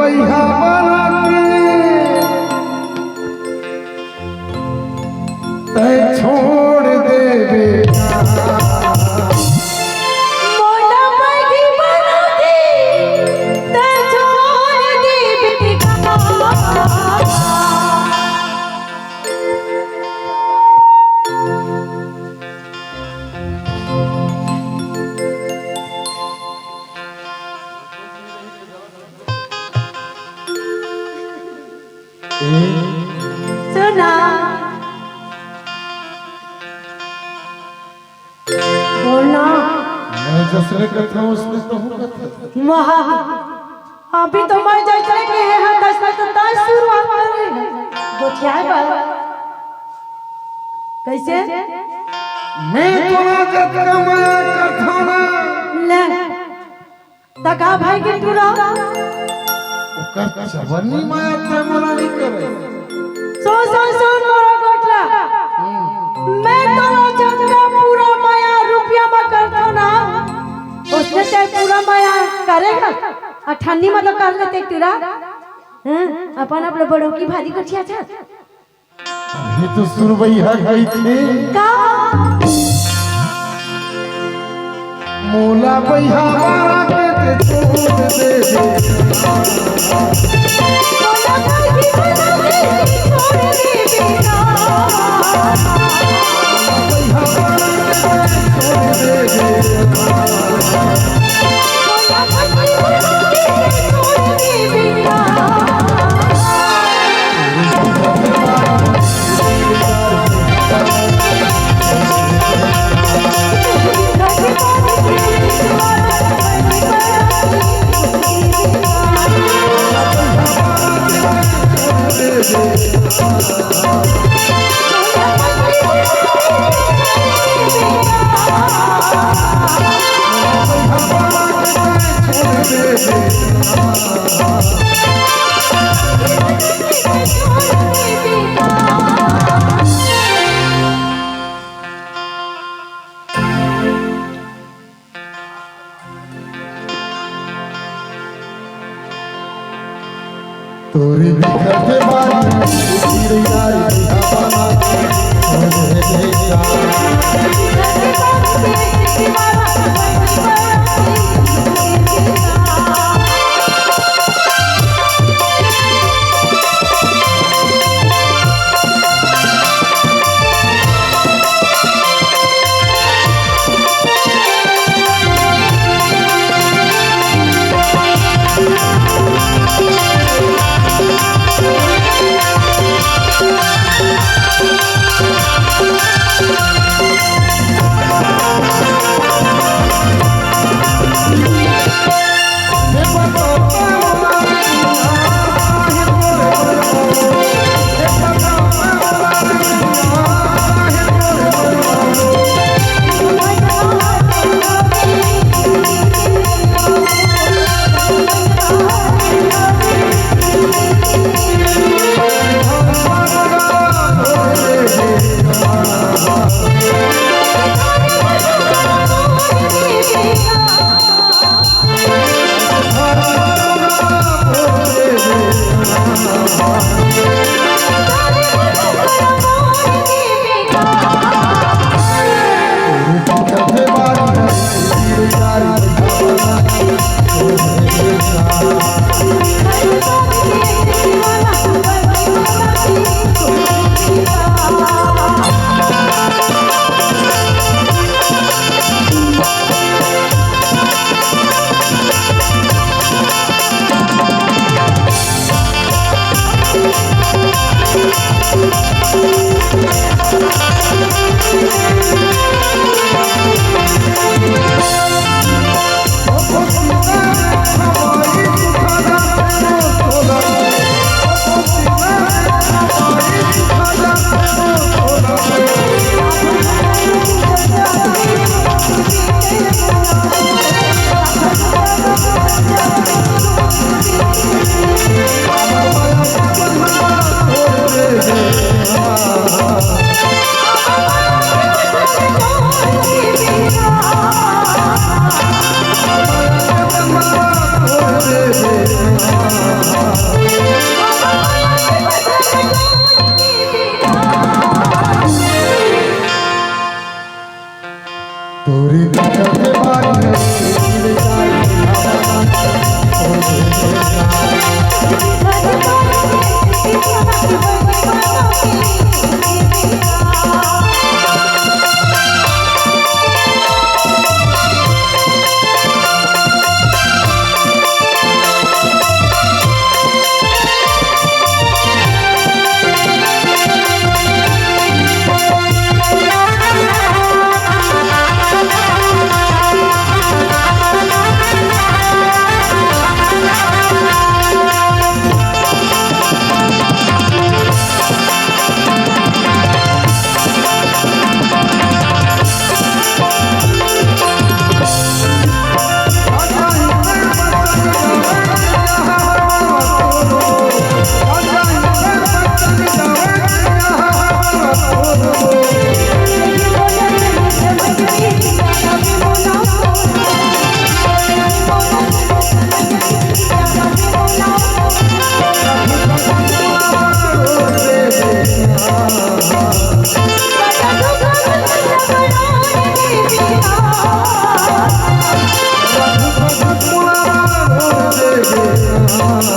सुरवैया बना के तै छोड़ दे बेटा सुना बोलना मैं जैसे कथा उसने तो हूँ कथा महा अभी तो मैं जैसे के है 10 शुरुआत कर रही है गोठिया पर कैसे मैं तोरा जतरा माया कथा ना ले तका भाई के पूरा ओकर जवनी माया ते मला नहीं करे सुन मोरा गोठला मैं तोरा जतरा पूरा माया रुपया में करतो ना उसने ते पूरा माया करेगा अठन्नी मतलब कर लेते तेरा अपन अपने बड़ों की भारी कठिया था ये तो सुरवैया गई थी का मोला भैया मारा के छोड़ दे मोला भाई बना के छोड़ दे बेटा भैया मारा के छोड़ दे मोला भाई बना के छोड़ दे बेटा तोरी बिखरते बारी तेरी यारी हवाना छोड़ दे हाँ।